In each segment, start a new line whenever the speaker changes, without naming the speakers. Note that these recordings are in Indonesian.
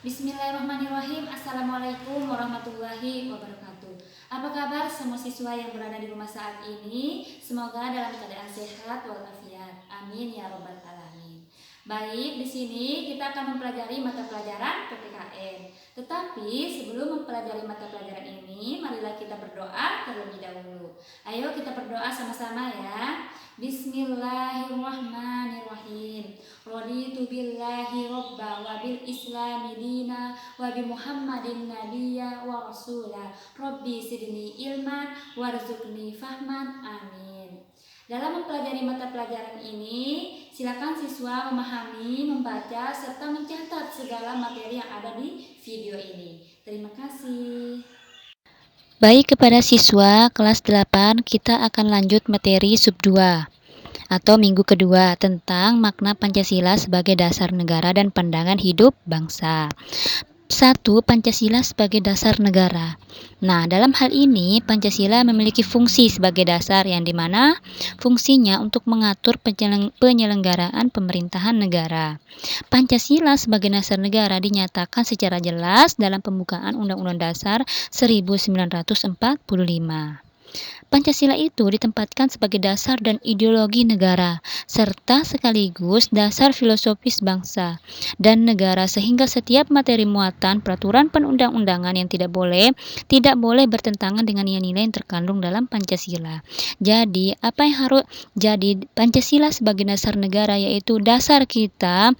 Bismillahirrahmanirrahim. Assalamualaikum warahmatullahi wabarakatuh. Apa kabar semua siswa yang berada di rumah saat ini? Semoga dalam keadaan sehat walafiat. Amin ya robbal alamin. Baik, di sini kita akan mempelajari mata pelajaran PPKN. Tetapi sebelum mempelajari mata pelajaran ini, marilah kita berdoa terlebih dahulu. Ayo kita berdoa sama-sama ya. Bismillahirrahmanirrahim. Raditu billahi robba wa bil islami dina wa bi muhammadin nabiyya wa rasula. Rabbi sidni ilman warzuqni fahman. Amin. Dalam mempelajari mata pelajaran ini, silakan siswa memahami, membaca, serta mencatat segala materi yang ada di video ini. Terima kasih.
Baik, kepada siswa kelas 8 kita akan lanjut materi sub 2 atau minggu kedua tentang makna Pancasila sebagai dasar negara dan pandangan hidup bangsa. 1. Pancasila sebagai dasar negara. Nah, dalam hal ini Pancasila memiliki fungsi sebagai dasar yang dimana fungsinya untuk mengatur penyelenggaraan pemerintahan negara. Pancasila sebagai dasar negara dinyatakan secara jelas dalam pembukaan Undang-Undang Dasar 1945. Pancasila itu ditempatkan sebagai dasar dan ideologi negara, serta sekaligus dasar filosofis bangsa dan negara sehingga setiap materi muatan peraturan perundang-undangan yang tidak boleh bertentangan dengan nilai-nilai yang terkandung dalam Pancasila. Jadi, Pancasila sebagai dasar negara yaitu dasar kita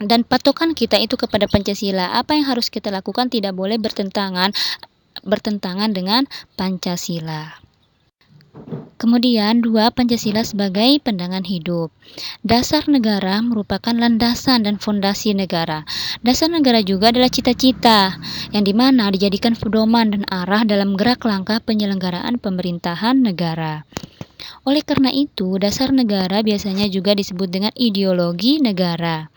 dan patokan kita itu kepada Pancasila. Apa yang harus kita lakukan tidak boleh bertentangan dengan Pancasila. Kemudian 2. Pancasila sebagai pandangan hidup. Dasar negara merupakan landasan dan fondasi negara. Dasar negara juga adalah cita-cita yang dimana dijadikan pedoman dan arah dalam gerak langkah penyelenggaraan pemerintahan negara. Oleh karena itu, dasar negara biasanya juga disebut dengan ideologi negara.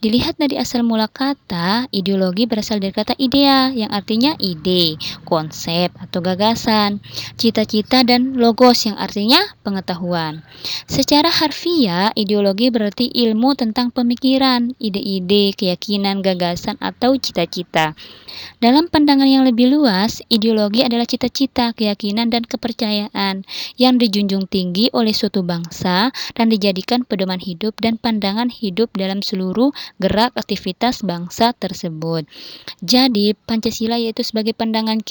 Dilihat dari asal mula kata, ideologi berasal dari kata idea yang artinya ide, konsep atau gagasan, cita-cita dan logos yang artinya pengetahuan. Secara harfiah, ideologi berarti ilmu tentang pemikiran, ide-ide, keyakinan, gagasan atau cita-cita. Dalam pandangan yang lebih luas, ideologi adalah cita-cita, keyakinan, dan kepercayaan yang dijunjung tinggi oleh suatu bangsa dan dijadikan pedoman hidup dan pandangan hidup dalam seluruh gerak aktivitas bangsa tersebut. Jadi, Pancasila yaitu sebagai pandangan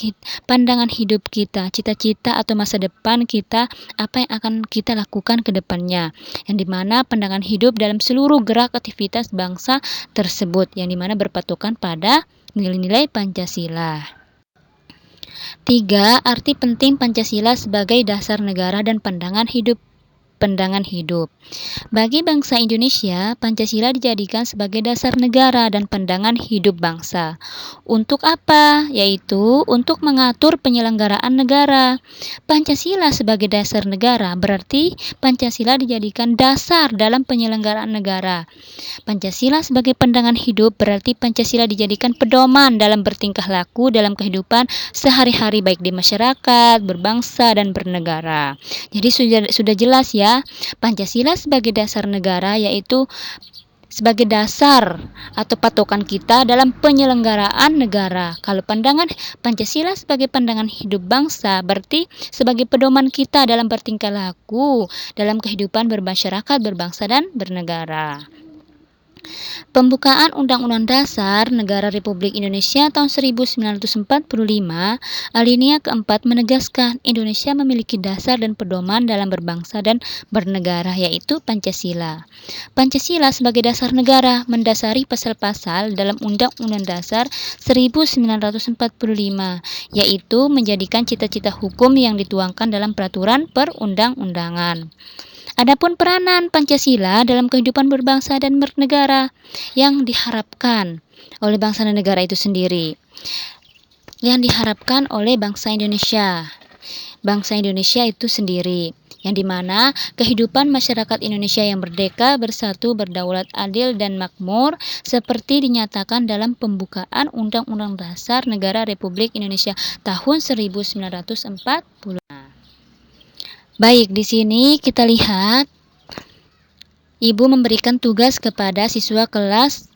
hidup kita, cita-cita atau masa depan kita, apa yang akan kita lakukan ke depannya, yang dimana pandangan hidup dalam seluruh gerak aktivitas bangsa tersebut, yang dimana berpatokan pada nilai-nilai Pancasila. 3. Arti penting Pancasila sebagai dasar negara dan pandangan hidup. Bagi bangsa Indonesia, Pancasila dijadikan sebagai dasar negara dan pandangan hidup bangsa. Untuk apa? Yaitu untuk mengatur penyelenggaraan negara. Pancasila sebagai dasar negara berarti Pancasila dijadikan dasar dalam penyelenggaraan negara. Pancasila sebagai pandangan hidup berarti Pancasila dijadikan pedoman dalam bertingkah laku dalam kehidupan sehari-hari baik di masyarakat, berbangsa, dan bernegara. Jadi sudah jelas ya, Pancasila sebagai dasar negara yaitu sebagai dasar atau patokan kita dalam penyelenggaraan negara. Kalau pandangan Pancasila sebagai pandangan hidup bangsa berarti sebagai pedoman kita dalam bertingkah laku dalam kehidupan bermasyarakat, berbangsa, dan bernegara. Pembukaan Undang-Undang Dasar Negara Republik Indonesia tahun 1945, alinea keempat menegaskan Indonesia memiliki dasar dan pedoman dalam berbangsa dan bernegara, yaitu Pancasila. Pancasila sebagai dasar negara mendasari pasal-pasal dalam Undang-Undang Dasar 1945, yaitu menjadikan cita-cita hukum yang dituangkan dalam peraturan perundang-undangan. Adapun peranan Pancasila dalam kehidupan berbangsa dan bernegara yang diharapkan oleh bangsa dan negara itu sendiri, yang diharapkan oleh bangsa Indonesia itu sendiri, yang dimana kehidupan masyarakat Indonesia yang merdeka, bersatu, berdaulat, adil, dan makmur seperti dinyatakan dalam pembukaan Undang-Undang Dasar Negara Republik Indonesia tahun 1945. Baik, di sini kita lihat Ibu memberikan tugas kepada siswa kelas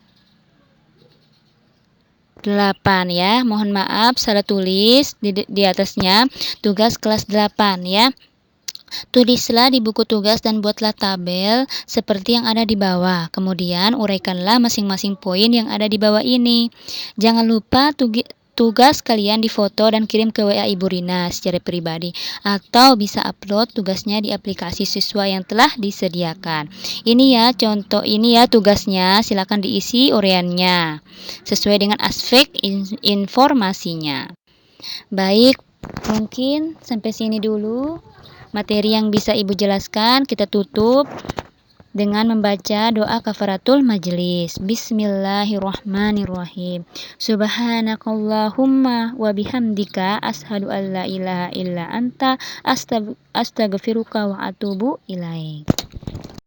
8 ya. Mohon maaf salah tulis di atasnya tugas kelas 8 ya. Tulislah di buku tugas dan buatlah tabel seperti yang ada di bawah. Kemudian uraikanlah masing-masing poin yang ada di bawah ini. Jangan lupa tugas kalian difoto dan kirim ke WA Ibu Rina secara pribadi, atau bisa upload tugasnya di aplikasi siswa yang telah disediakan. Ini ya contoh, ini ya tugasnya, silakan diisi uraiannya sesuai dengan aspek informasinya. Baik, mungkin sampai sini dulu materi yang bisa Ibu jelaskan. Kita tutup dengan membaca doa kafaratul majelis. Bismillahirrahmanirrahim. Subhanakallahumma wa bihamdika ashhadu an la ilaha illa anta astaghfiruka wa atubu ilaik.